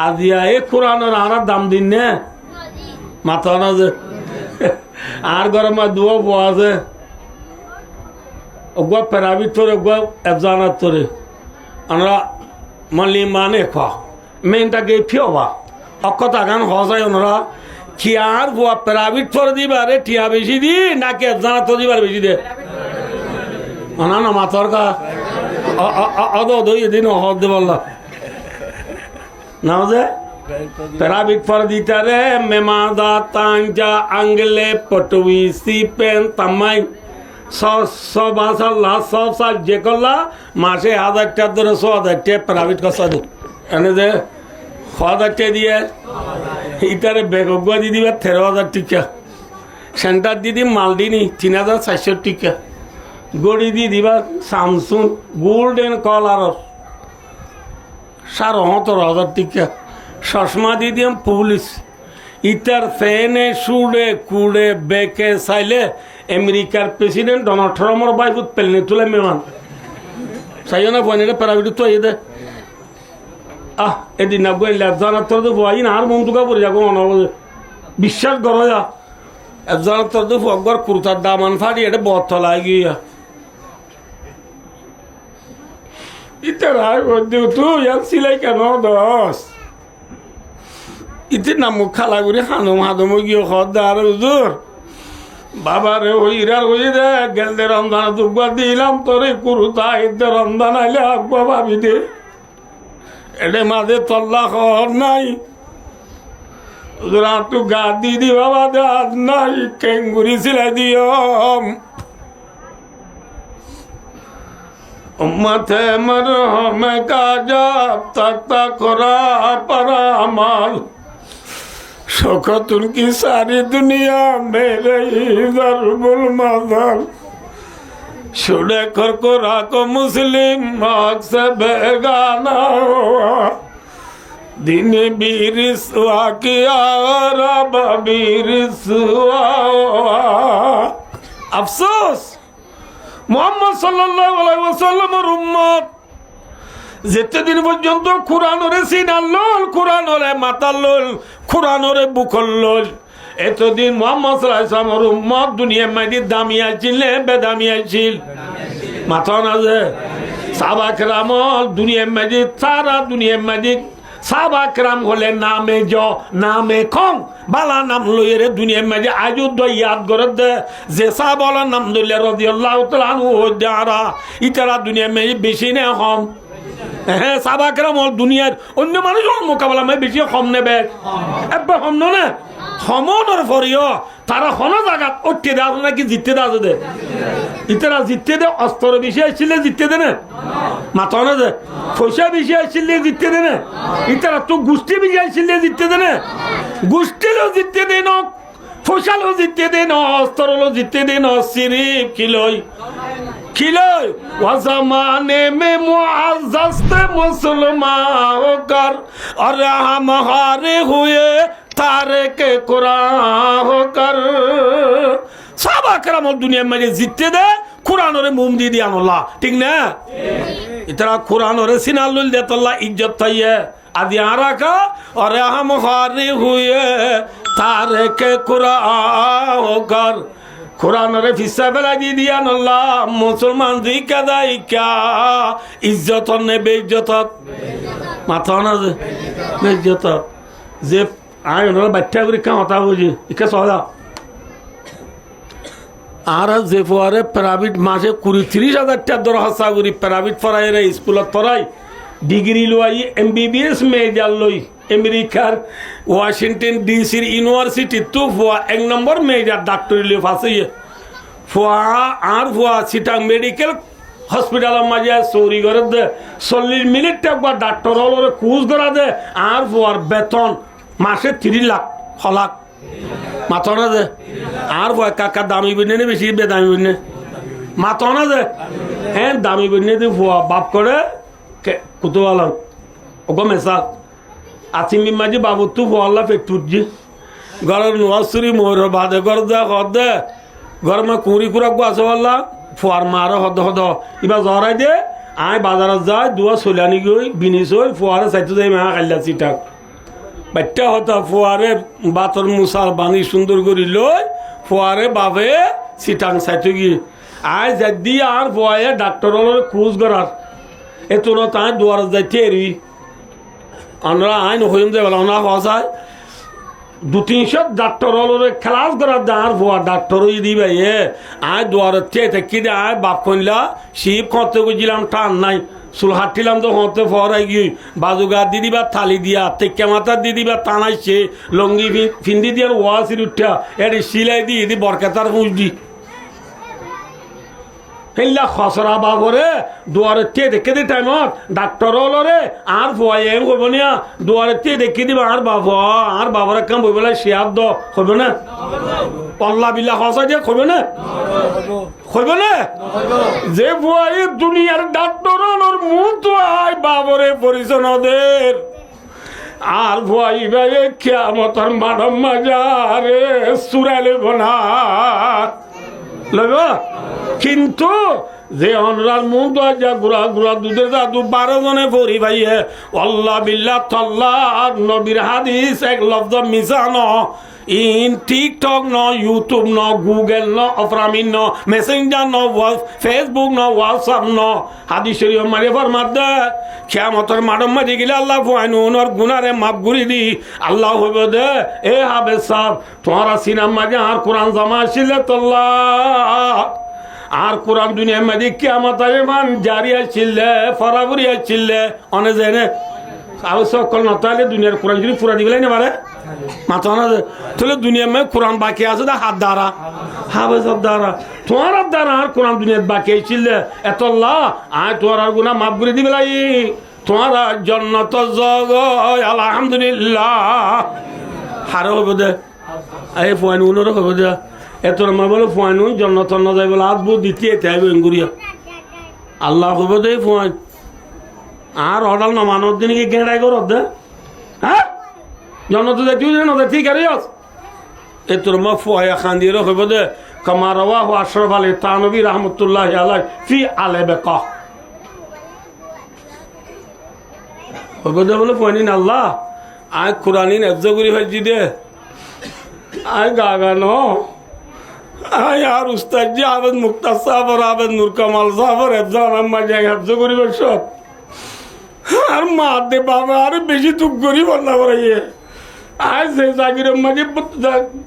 আজিয়া এ কোরআনের আর দাম দিন নে মাথা না যে আর গরম দুয়া বো আছে ওগুয়া পেরাবি তোরে ওগুয়া এফজানাত তোরে আমরা মানলি মানে খা মেনটাকে ফিওবা অক্ষতা গান হজাই ওনারা কিয়ার বুয়া প্রাইভেট ফর দিবারে টিয়া বেশি দি নাকি জানা তো দিবার বেশি দে না না মাথর কা অদ দিন হদ দে বললা না যে প্রাইভেট ফর দিতারে মেমাদা তাঞ্জা আঙ্গলে পটুই সিপেন তামাই সব আসাল্লাহ সব সাল যে করলা মাসে 1000 টাকা ধরে 1000 টাকা প্রাইভেট কসা দে এনে যে 1000 টাকা দিয়ে ইটারে বেগুয়া দি দিবা 13,000 টিকা সেন্টার দিদি মালদিনি 3,400 টিকা গড়ি দি দিবা স্যামসুং গোল্ডেন কলার 17,000 টিকা চশমা দি দিম পুলিশ ইটার ফেনে সুড়ে কুড়ে বেকে চাইলে আমেরিকার প্রেসিডেন্ট ডোনাল্ড ট্রাম্পর বাইবুত পেলনে তুলে মেমান চাইও না বইনে প্রাইভেট তো এই দে এদিন না গই লেফজানার তোর তো বই না আর মন তুকা পড়ে যাবো মনে হবে বিশ্বাস করো যা একজনের তোর তো ফকর কুর্তার দামান ফাড়ি এটা বতলায় গিয়া ইতে রায় বলতে তুই ইয়ার সিলাই কেন দশ ইতে না মুখ খালা করে হাদম গিয়ে খদ্দার হুজুর বাবা রে হইরার হই দে গেল দে রমজান দুবার দিলাম তোরে কুর্তা এতে রমজান আইলে আব্বা ভাবি দে এডে মাঝে তল্লা খবর নাই তু গা দি বাবা দে হাত নাই কেঙ্গুরি সিলাই দিও উম্মতে মরহমে কাজাব তাক্তা করা পারা আমাল শোকতুল কি সারি দুনিয়া মেরে দরবুল মাদাল শুনে করকো রাখো মুসলিম হক সে বেগানা दिन बीर सुहा किया रब बीर सुहा अफसोस मोहम्मद सल्लल्लाहु अलैहि वसल्लम उम्मत যেতে দিন পর্যন্ত কোরআনরে সিনাল লল কোরআনরে মাতাল লল কোরআনরে বুকল লল এতদিন মোহাম্মদ সাল্লাল্লাহু আলাইহি ওয়াসাল্লামের উম্মত দুনিয়ার মধ্যে দামি আছিল বেদামি আছিল মাথা না যে সাহাবা কেরাম দুনিয়ার মধ্যে সারা দুনিয়ার মধ্যে সাহাবা কেরাম হলে নামে নামে কম বালা নাম লইরে দুনিয়ার মধ্যে আজও ইয়াদ করে দে যে সাহাবার নাম ধরলে রাদিয়াল্লাহু তাআলা আনহু হদ্দারা ইতারা দুনিয়ার মধ্যে বেশি না কম হ্যাঁ সাহাবা কেরাম দুনিয়ার অন্য মানুষের মোকাবেলা মধ্যে বেশি কম নেবে একবার কম না সমনের পরেও তারা কোন জায়গা উঠতে দেওয়া নাকি জিততে দেওয়া দে ইতারা জিততে দে অস্ত্র বেশি আসছিলে জিততে দে না মাথা না দে পয়সা বেশি আসছিলে জিততে দে না ইতারা তো গোষ্ঠী বেশি আসছিলে জিততে দে না গোষ্ঠীরও জিততে দে না পয়সারও জিততে দে না অস্ত্রও জিততে দে না সিরিফ खिलोय वो ज़माने में मुअज़्ज़ज़ थे मुसलमान होकर और हम हारे हुए तारिके कुरान होकर साहबा करम दुनिया में जीतते दे कुरान और मुमदी दिया अल्लाह ठीक ना इतना कुरान और सिनालुल देता अल्लाह इज्जत ताये आदियारा का और हम हारे हुए तारिके कुरान होकर कुरान रे फिसा बेला दी दिया नल्ला मुसलमान दी कदाई क्या इज्जत ने बेइज्जत माथा ना बेइज्जत जे आय न बच्चा गुरी का होता बुझी इके सोदा আর যে পরে প্রাইভেট মাসে ২০-৩০,০০০ টাকা দরহাসা করি প্রাইভেট পড়াই রে স্কুলত পড়াই ডিগ্রি লই এমবিবিএস মেজর লই আমেরিকার ওয়াশিংটন ডিসির ইউনিভার্সিটি তো ফুয়া ১ নম্বর মেজর ডাক্তারি লিয়ে ফাঁসে ফুয়া আর ফুয়া সিটাং মেডিকেল হসপিটালের মাঝে চৌরি করে দে ৪০ মিনিট একবার ডাক্তার হল কুজ করা দে আর ফুয়ার বেতন মাসে ৩০ লাখ লাখ মাথা না দে আর ফুয়া কাকা দামি বিনে নে বেশি বেদামি বিনে মাথা না দে হ্যাঁ দামি বিনে দিয়ে ফুয়া বাপ করে কুতুয়ালাম ওগো মেসা আসিমি মাঝে বাবু তু ফোয়াল্লা পেটুজি ঘরের নোয়াশুরি মোর বাদে ঘর দে হদ দে ঘর মা কুড়ি কুড়া গো আসওয়াল্লা ফোয়ার মার হদ হদ ইবা জরাই দে আয় বাজারত যায় দুয়া সোলানি গই বিনিস হই ফোয়ারে চাইতে যাই মা খাইলা চিটাক বাচ্চা হতা ফোয়ারে বাতর মুসার বানি সুন্দর করি লই ফোয়ারে বাবে চিটাং চাইতে গিয়ে আয় যাদি আর ফোয়ারে ডাক্তার খোঁজ করার এত না তাই দুয়ার যাইতে এরি আমরা আইন হইম যে বলা না হওয়া যায় ২-৩০০ ডাক্তার হলে খেলাস করার দাঁড় ভুয়া ডাক্তার হয়ে দিবে আয় দুয়ারের থেকে দে আয় বাপ কইলা শিব খতে গেছিলাম টান নাই চুল হাঁটিলাম তো হতে ফরাই গিয়ে বাজুগা দি দিবা থালি দিয়া তেকে মাথা দি দিবা টানাইছে লঙ্গি ফিন্দি দিয়ে ওয়াসির উঠা এটি সিলাই দি এটি বরকাতার পুঁজ দি হেল্লা খসরা বাবরে দুয়ারে তে দেখে দি টাইমত ডাক্তার হলো রে আর ভয় এম হইব না দুয়ারে তে দেখে দিবা আর বাবার কাম বই বলে শেয়ার দ হইব না পল্লা বিল্লা খসা দিয়ে হইব না হইব না যে ভয় দুনিয়ার ডাক্তার হলোর মুখ তো আয় বাবরে পরিচনদের আর ভয় ভাই কিয়ামতের মানব মাজারে সুরালে বনা লাগো কিন্তু যে অনরার মুখ যা গুড়া গুড়া দুধের জাদু 12 জনে পড়ি ভাই আল্লাহ বিল্লাহ তাল্লাহ নবীর হাদিস এক লফজ মিশা ন ইন টিকটক ন ইউটিউব ন গুগল ন অফরামিন ন মেসেঞ্জার ন ফেসবুক ন হোয়াটসঅ্যাপ ন হাদিস শরীফ মারে ফরমাত দে কিয়ামতের মাঠে মাঝে গেলে আল্লাহ ফুয়াইনুর গুনারে মাফ করে দি আল্লাহ হইব দে এ হাবে সাহেব তোমার সিনার মাঝে আর কোরআন জমা আসছিল তোল্লাহ আর কোরআন দুনিয়ার মাঝে কিয়ামতের মান জারি আসছিলে ফরাবরি আসছিলে অনে জেনে আবশ্যক কল না তাহলে দুনিয়ার কোরআন যদি পুরা দিবেলাই না পারে মাথা না তাহলে দুনিয়ার মধ্যে কোরআন বাকি আছে দা হাত দ্বারা হাবে সব দ্বারা তোমার হাত দ্বারা আর কোরআন দুনিয়ার বাকি আসছিলে এতল্লাহ আয় তোমার আর গুনাহ মাফ করে দিবেলাই তোমার জান্নাত জগ আলহামদুলিল্লাহ হারে হবে দে এই ফোন উনোর হবে দে এত মা বলে ফোন জন্নত না যাই বলে আদবু দ্বিতীয় চাইবে এঙ্গুরিয়া আল্লাহ হবে দে ফোন আর অর্ডার না মানব দিন কি গেঁড়াই করো দে হ্যাঁ জন্নত যাই তুই না ঠিক আছে এত মা ফোয়া খান দিয়ে হবে দে কামা রাওয়াহু আশরাফ আলী তানভী রাহমাতুল্লাহি আলাইহি ফি আলাইবাকা হবে দে বলে ফোন আল্লাহ আয় কোরআনিন এফজা করি ভাজি দে আয় গাগানো আয় আর উস্তাদ জি আবেদ মুক্তার সাহেব আর আবেদ নূর কামাল সাহেব আর এফজান আম্মা যাই হাফজ করিব সব আর মা দে বাবা আর বেশি তুক করিব না বলাইয়ে আজ যে জাগির মাঝে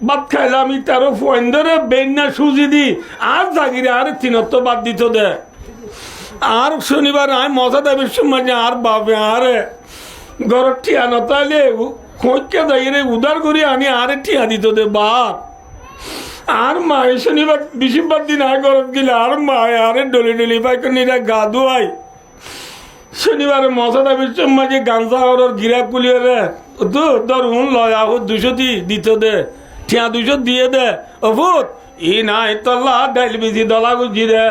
ভাত খাইলাম তারও ফোন ধরে বেন্যা সুজি দি আর জাগিরে আর তিনত্ব বাদ দিত দে আর শনিবার আয় মজা দেবে মাঝে আর বাবে আরে ঘরের ঠিয়া নতাইলে খোঁজকে যাইরে উদার করি আনি আরে ঠিয়া দিত দে বাপ আর মা শনিবার বেশিরভাগ দিন আয় ঘরত গেলে আর মা আরে ডলি ডলি পাইকনিরা গা ধোয়াই শনিবারে মশাটা বিশ্বের মাঝে গাঞ্জা ওর গিরা কুলিয়ে রে তো ধরুন লয় আহ 200 দিত দে ঠিয়া 200 দিয়ে দে অভূত ই নাই তল্লা ডাইল বিজি দলা গুজি দে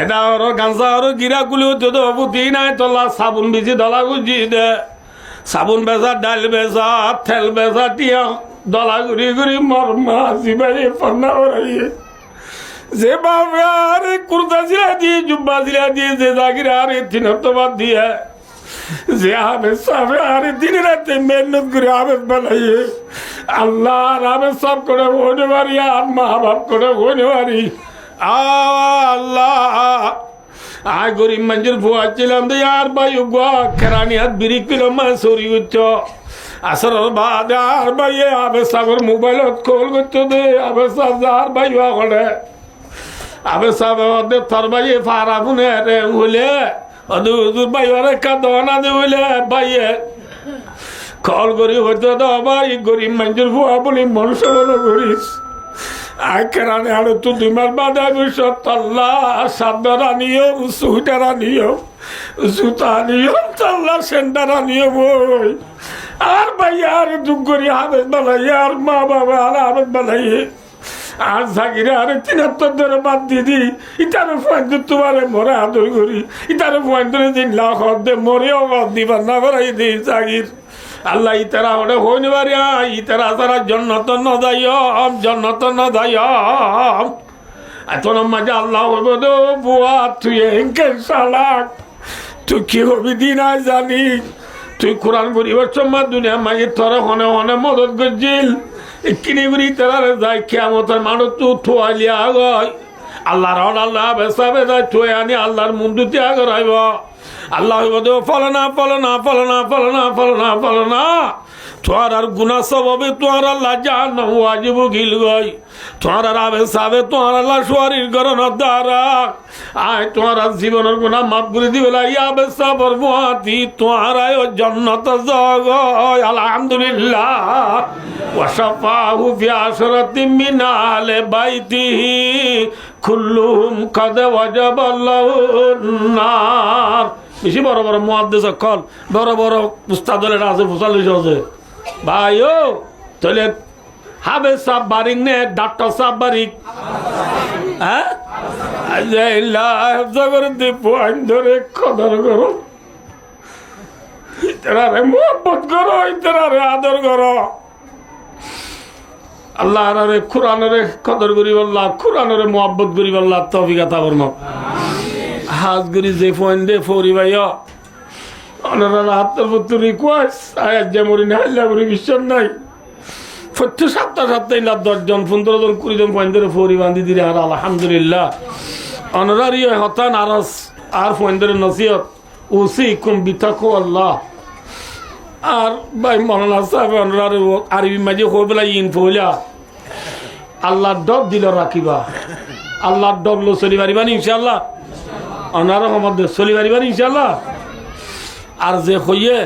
এটা ওর গাঞ্জা ওর গিরা কুলি হতো তো অভূত ই নাই তল্লা সাবুন বিজি দলা গুজি দে সাবুন বেচা ডাইল বেচা তেল বেচা টিয়া দলা ঘুরি ঘুরি মর মা জিবাই ফন্না ওরাইয়ে যে বাবা আরে কুর্তা সিলা দিয়ে জুব্বা সিলা দিয়ে যে জাগির আরে তিনত্ববাদ দিয়ে যে আবেদ সাহেব আরে দিন রাতে মেহনত করে আবেদ বানাইয়ে আল্লাহ আর আবেদ সব করে হইতে পারি আর মা বাপ করে হইতে পারি আল্লাহ আয় গরিব মানুষের ভুয়া ছিলাম তো আর ভাই কেরানি হাত বিড়ি কিলো মা সরি উচ্চ আসর বাদ আর ভাই আবেদ সাহেবের মোবাইলত কল করতে দে আবেদ সাহেব আর ভাই করে আবে সাহেব তোর ভাই ফারা ফুনে রে হইলে অদূর ভাই ওরে কাদনা দে হইলে ভাইয়ে কল করি হইতে তো ভাই গরিব মানুষের ভুয়া বলি মানুষের করিস আখেরানে আরো তো 2 মাস বাদে আমি সত্তাল্লা সাবধান আনিও সুইটার আনিও জুতা আনিও তাল্লা সেন্টার আনিও বই আর ভাই আর দুঃখ করি আবেদ বানাই আর মা বাবা আর আবেদ বানাই আর জাগিরে আরে 73 ধরে বাদ দিদি ইটারে ফোন তোমার মরে আদর করি ইটারে ফোন ধরে দিন লাখ দে মরেও বাদ দিবার না করাই দিই জাগির আল্লাহ ইতারা ওটা হইনি পারি ইতারা তারা জন্নত নদায়ম এখন মাঝে আল্লাহ হইব দো বুয়া তুই এনকে সালাক তুই কি হবি দিন আয় জানি তুই কোরআন পরিবার সম্মান দুনিয়া মাঝে তোরা হনে হনে মদত করছিল কিনে করি তারা যায় কেমতের মানুষ তু থুয়ালিয়া গয় আল্লাহর আল্লাহ বেসাবে যায় থুয়ে আনি আল্লাহর মুন্ডুতে আগে রাইব আল্লাহ ফলনা ফলনা ফলনা ফলনা ফলনা ফলনা তোমার আর গুণা স্বভাবে তোমার আল্লাহ জান ওয়াজিব গিল গই তোমার আর আবে সাবে তোমার আল্লাহ শরীর গরণ দ্বারা আয় তোমার জীবনের গুণা মাফ করে দিবে আবে সাবর মুআতি তোমার আয় জান্নাত জগ আলহামদুলিল্লাহ ওয়া শাফাহু ফি আশরাতি মিন আলে বাইতিহি কুল্লুহুম কাদ ওয়াজাবাল্লাহুন নার বেশি বড় বড় মুহাদ্দিস কল বড় বড় উস্তাদ হলে রাজে ফুসাল হইছে ভাই ও তাহলে হাবে সাব বারিক নে ডাক্তার সাব বারিক হ্যাঁ জগর দীপ ধরে কদর করো ইতারে মোহাম্মত করো ইতারে আদর করো আল্লাহ রে কোরআনের কদর করি আল্লাহ কোরআনের মোহাম্মত করি আল্লাহ তৌফিক আতা ফরমাও হাত গরি যে ফোন দে ফরি ভাইয়া ওনারা হাতের প্রতি রিকোয়েস্ট আয়াত যেমন হাইলা বলে বিশ্বাস নাই প্রত্যেক সপ্তাহে না 10 জন 15 জন 20 জন ফোন ধরে ফরি বান্ধি দিলে আর আলহামদুলিল্লাহ ওনারার ইয়ে হতান আরস আর ফোন ধরে নসিহত উসিকুম বিতাকু আল্লাহ আর ভাই মৌলানা সাহেব ওনার আরবি মাঝে হবেলা ইনফোলা আল্লাহর ডর দিল রাখিবা আল্লাহর ডর লো চলি পারিবানি ইনশাআল্লাহ ওনারা আমাদের চলি পারিবানি ইনশাআল্লাহ আর যে হইয়ে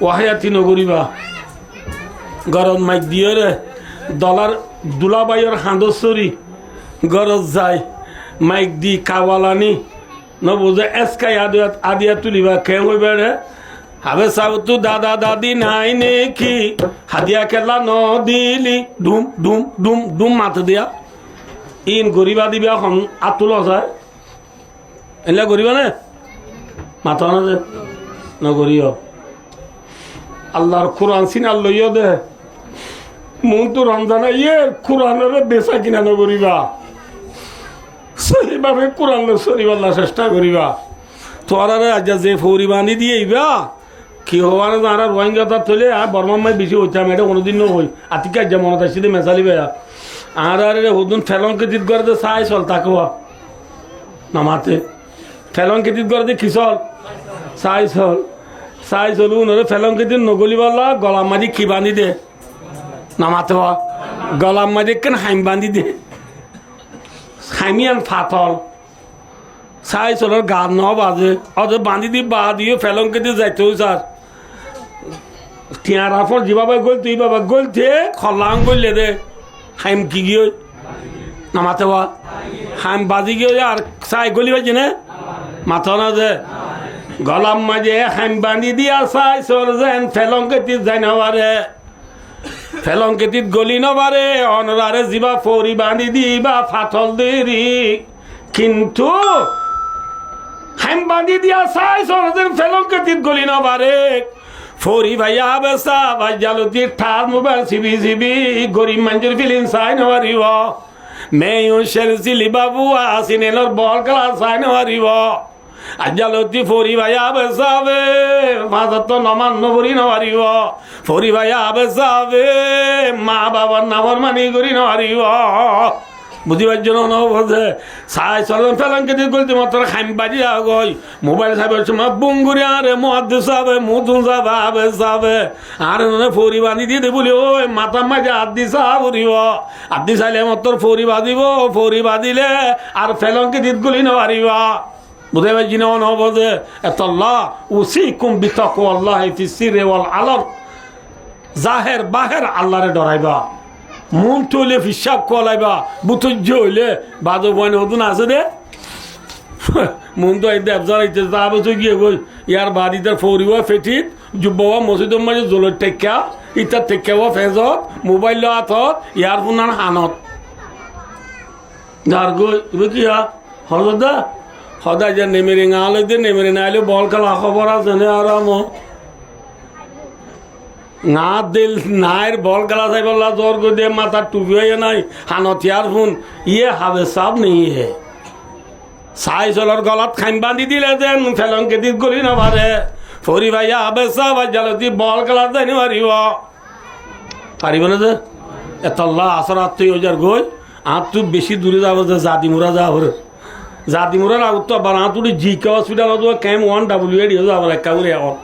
ওয়াহায়াতি নগরিবা গরজ মাইক দিয়ে রে দলার দুলাবাইয়ের হাঁদসরি গরজ যায় মাইক দি কাওয়ালানি নবুঝে এসকাই আদিয়া তুলিবা কে হইবে রে হাবে সাউ তু দাদা দাদি নাই নেকি হাদিয়া খেলা ন দিলি ডুম ডুম ডুম ডুম মাথ দিয়া ইন গরিবা দিবা এখন আতুল যায় এলা গরিবা নে মাথা না যে নগরীয় আল্লাহর কোরআন সিনার লইয়া দে মন তো রমজানা ইয়ে কোরআনের বেচা কিনা নগরিবা সহিভাবে কোরআন সরিবাল্লা চেষ্টা করিবা তোরারে আজ যে ফৌরি বান্ধি দিয়ে ইবা কি হওয়ার আর রোহিঙ্গা তার থলে আর বর্মাম্মায় বেশি হইতাম এটা কোনোদিনও হই আতিকা যা মনত আসছে মেসালি বেয়া আর হুদুন ফেলনকে দিত করে চাই চল তাকে নামাতে ফেলনকে দিত করে কি চল চাই চলু নরে ফেলনকে দিন নগলি বলা গলাম মাঝি কি বান্ধি দে নামাতে গলাম মাঝি কেন হাইম বান্ধি দে হাইমিয়ান ফাতল চাই চলের গান ন বাজে অত বান্ধি দি বা দিয়ে ফেলনকে দিয়ে যাইতেও স্যার টিয়ার আফর যেভাবে গল তুই বাবা গলতে খলাং গলে দে হাইম কি গিয়ে নামাতে হাইম বাজি গিয়ে আর চাই গলি বাজি না মাথা না যে গলাম মাঝে হাইম বান্ধি দিয়া চাই চল যেন ফেলংকেতিত যাই নবারে ফেলংকেতিত গলি নবারে অনরারে যিবা ফরি বান্ধি দিবা ফাটল দেরি কিন্তু হাইম বান্ধি দিয়া চাই চল যেন ফেলংকেতিত গলি নবারে ফরি ভাইয়া বেসা ভাই জালতি ঠার মোবাইল সিবি গরিব মানুষের ফিলিং চাই নবারিব মেয়ু শের চিলি বাবু আসিনেলর বল খেলা চাই নবারিব আজালতি ফরি ভাইয়া বেসাবে মাঝত তো নমান নবরি নবারিব ফরি ভাইয়া বেসাবে মা বাবার নামর মানি করি নবারিব বুঝিবার জন্য নবজে চাই চলেন ফেলাঙ্কে দিয়ে গলতে মাত্র খাইম বাজি আগই মোবাইল সাহেবের সময় বুঙ্গুরি আরে মহাদ্দে সাবে মুতুন যাবে আবে যাবে আর ফরি বাঁধি দিয়ে বলি ওই মাথা মাঝে আদি চা ফুরিব আদি চাইলে মাত্র ফরি বাঁধিব ফরি বাঁধিলে আর ফেলঙ্কে দিয়ে গলি নবারিব বুঝে পারছি না নবজে এতল্লাহ উসি কুম বিতক আল্লাহ ফিসিরে ওয়াল আলম জাহের বাহের আল্লাহরে ডরাইবা মন টলে হিসাব কলাইবা বুতজ্য হইলে বাদো বয়নে হতুন আছে দে মন তো এই ব্যবসা হইতে যাবে তো গিয়ে গই ইয়ার বাড়িতে ফৌরিব ফেটিত যুব্বা মসজিদের মাঝে জলের টেক্কা ইটার টেক্কাও ফেজত মোবাইল হাতত ইয়ার ফোনার হানত যার গই এবার কি হজদা সদায় যে নেমেরে গাঁৱলৈ দিয়ে নেমেরে না আইলে বল খেলা খবর আছে নে আরাম না দিল নাইর বল খেলা চাই বললা জ্বর গো দিয়ে মাথার টুপি হয়ে নাই হানতিয়ার ফোন ইয়ে হাবে সাপ নেই হে চাই চলর গলাত খাইম বান্ধি দিলে যেন ফেলংকে দিত গলি নবারে ফরি ভাইয়া হাবে সাপ আর জালতি বল খেলা যাই নোৱাৰিব পাৰিব না যে এতল্লা আসর আত্মীয় হাজার গই আর তুই বেশি দূরে যাব যে জাদিমুরা যাব জাদিমুরার আগত বানাতুটি জিকে হসপিটাল ক্যাম্প 1WA যাব একাউরে এখন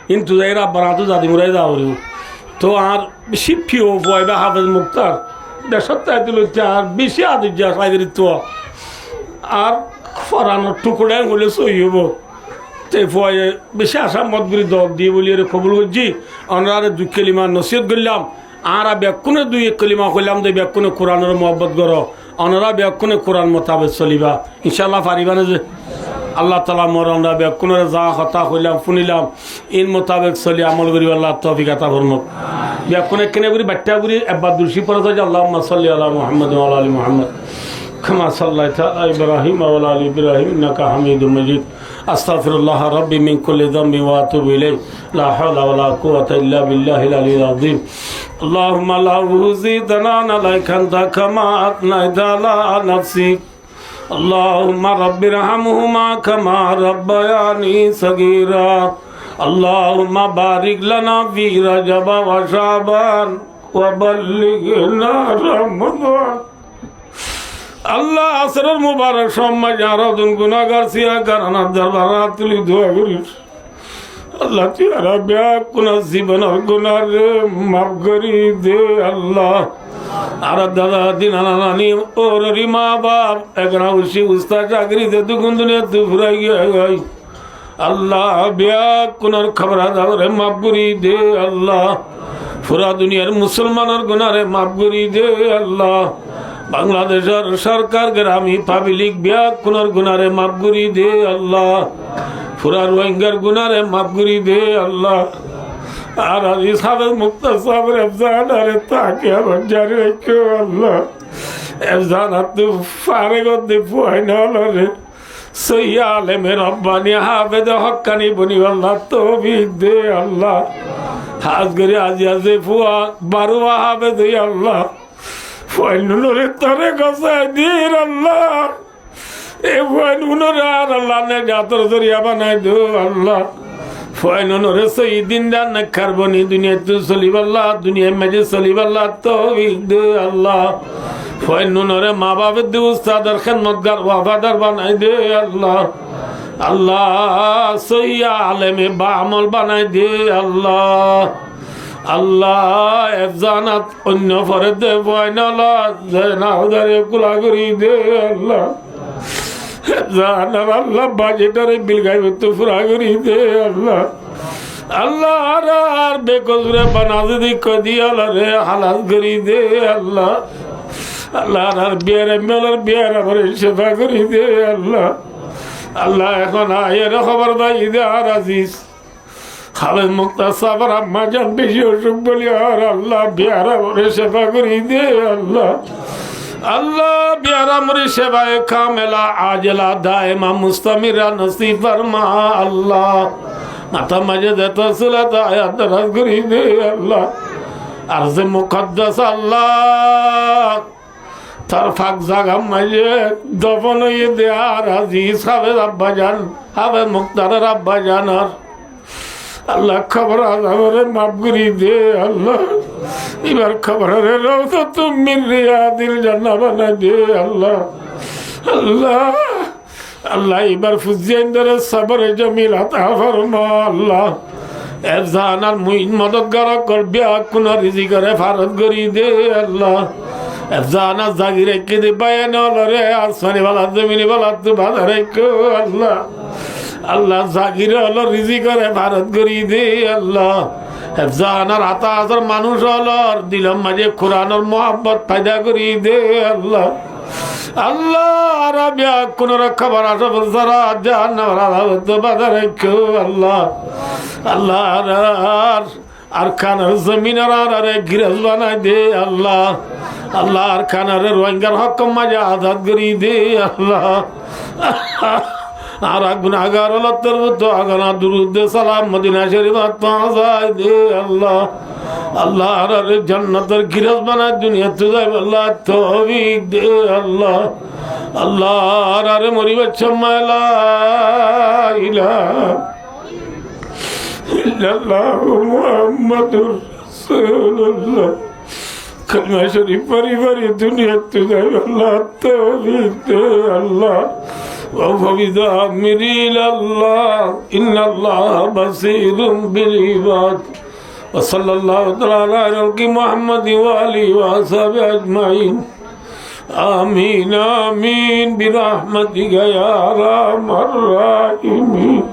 কিন্তু এরা বানাতো জাদিমুরাই যাব তো আর বেশি ফিও বয় বা হাফেজ মুক্তার দেশের তাইতে আর বেশি আদুর্যা সাইদিত্ব আর ফরানোর টুকুরাই হলে সই হব তে ফয়ে বেশি আশা মতগুলি দল দিয়ে বলি খবর করছি আমরা দুই কলিমা নসিহত করলাম আর ব্যাকুনে দুই এক কলিমা করলাম যে ব্যাকুনে কোরআনের মহব্বত করো অনরা ব্যাকুনে কোরআন মোতাবেক চলিবা ইনশাল্লাহ পারিবা না যে আল্লাহ তালা মর আমরা ব্যাকুনের যা হতা হইলাম শুনিলাম ইন মোতাবেক চলি আমল করি আল্লাহ তৌফিক আতা ফরমাক ব্যাকুনে কেনে করি বাট্টা করি একবার দুরশি পড়া যায় আল্লাহুম্মা সাল্লি আলা মুহাম্মদ ওয়া আলা আলি মুহাম্মদ كما صليت على إبراهيم وعلى آل إبراهيم إنك حميد مجيد أستغفر الله ربي من كل ذنب وأتوب إليه لا حول ولا قوة إلا بالله العلي العظيم اللهم لا أزيدنا عليك أنت كما أثنيت على نفسك اللهم رب ارحمهما كما ربياني صغيرا اللهم بارك لنا في رجب وشعبان وبلغنا رمضان আল্লাহ আসরের মুবারক সম্মান আরাধন গুনাহগার সিয়া কারণার দরবারে তুলি দোয়া করিস আল্লাহ তিয়ারা ব্যাকুল জীবনের গুনাহ মাফ করি দে আল্লাহ আর দাদা দিন নানি ওর মা বাপ একরা উসি উস্তা চাকরি দে দুগুন দুনিয়া তু ফুরাই গই আল্লাহ ব্যাকুলের খবর দাওরে মাফ করি দে আল্লাহ পুরা দুনিয়ার মুসলমানের গুনাহে মাফ করি দে আল্লাহ বাংলাদেশের সরকার গ্রামী পাবলিক ব্যাকুলের গুনাহে মাফ করি দে আল্লাহ পুরা রোহিঙ্গার গুনাহে মাফ করি দে আল্লাহ আর আজি সাবেক মুক্তা সাহেবের এফজান আরে তাকে আবার জারি রেখো আল্লাহ এফজান হাতে ফারে গদ্দে ফুয়াই না রে সইয়া আলেমে রব্বানি হাফেজ হক্কানি বনি আল্লাহ তৌফিক দে আল্লাহ হাজ করে আজি আজি ফুয়া বারুয়া হাফেজ আল্লাহ ফুয়াইনুরে তরে গসাই দিন আল্লাহ এ ফুয়াইনুরে আর আল্লাহ নে জাতর জরিয়া বানাই দো আল্লাহ ফয়নরে সঈদিন রান্না খারবনি দুনিয়াতে চলিবাল্লাহ দুনিয়ার মাঝে চলিবাল্লাহ তৌফিক দে আল্লাহ ফয়নরে মা বাবার দে উস্তাদের খেদমতগার ওয়াফাদার বানাই দে আল্লাহ আল্লাহ সইয়া আলেমে বা আমল বানাই দে আল্লাহ আল্লাহ এফজানাত অন্য ফরে দে ফয়নলা নাহদারে কুলা করি দে আল্লাহ জানার আল্লাহ বাজেটারে বিলগাই তো ফুরা করি দে আল্লাহ আল্লাহ আর বেকসরে বানাজে দি কদি আল্লাহ রে হালাল করি দে আল্লাহ আল্লাহ আর বিয়ারে মেলার বিয়ার আমার সেবা করি দে আল্লাহ আল্লাহ এখন আয়ের খবর দাই দে আর আজিজ খালেদ মুক্তা সাবর আম্মা জান বেশি অসুখ বলি আর আল্লাহ বিয়ার আমার সেবা করি দে আল্লাহ আল্লাহ বিয়ারা মরি সেবায় কামেলা আজলা দায়মা মুস্তামিরা নসিব ফরমা আল্লাহ মাথা মাঝে দেত সুলাত আয়াত দরাজ করি দে আল্লাহ আরজে মুকদ্দাস আল্লাহ তার ফাঁক জাগা মাঝে দফন হয়ে দে আর আজিজ হাফেজ আব্বা জান হাফেজ মুক্তারের আব্বা জানার আল্লাহ খবর আজরে মাফ করি দে আল্লাহ এবার খবরের রওজা তুমি রিয়াদিল জান্নাত বানাই দে আল্লাহ আল্লাহ আল্লাহ এবার ফুজিয়ানদের সবরে জমিল আতা ফরমা আল্লাহ এফজানার মুইন মদদগার করবে কোন রিজিকের ফারত করি দে আল্লাহ এফজানা জাগিরে কে দে বায়ান রে আসমানি বালা জমিনি বালা তো বাজারে কো আল্লাহ আল্লাহ জাগিরে হলো রিজিকের ফারত করি দে আল্লাহ হেফজানার হাতা হাজার মানুষ হলর দিলাম মাঝে কোরআনের মোহাব্বত ফায়দা করি দে আল্লাহ আল্লাহ আরাবিয়া কোন খবর আসা বলছারা জাহান্নামের বাজারে কেউ আল্লাহ আল্লাহ আর খানার জমিনের আরে গিরাজ বানাই দে আল্লাহ আল্লাহ আর খানার রোহিঙ্গার হকম মাঝে আজাদ করি দে আল্লাহ আর গুনাহগার লত্তর তো আগনা দুরুদ সালাম মদিনা শরীফ তাজাই দে আল্লাহ আল্লাহ আর জান্নাতের গিরাজ বানাই দুনিয়াতে যাই আল্লাহ তৌফিক দে আল্লাহ আল্লাহ আর মরিবার সময় লা ইলাহা ইল্লাল্লাহু মুহাম্মাদুর রাসূলুল্লাহ কলমা শরীফ পরিবারে দুনিয়াতে যাই আল্লাহ তৌফিক দে আল্লাহ وفبذا أمري الله إن الله بصير بالعباد وصلى الله تعالى على محمد وآله وصحبه أجمعين آمين آمين برحمتك يا أرحم الراحمين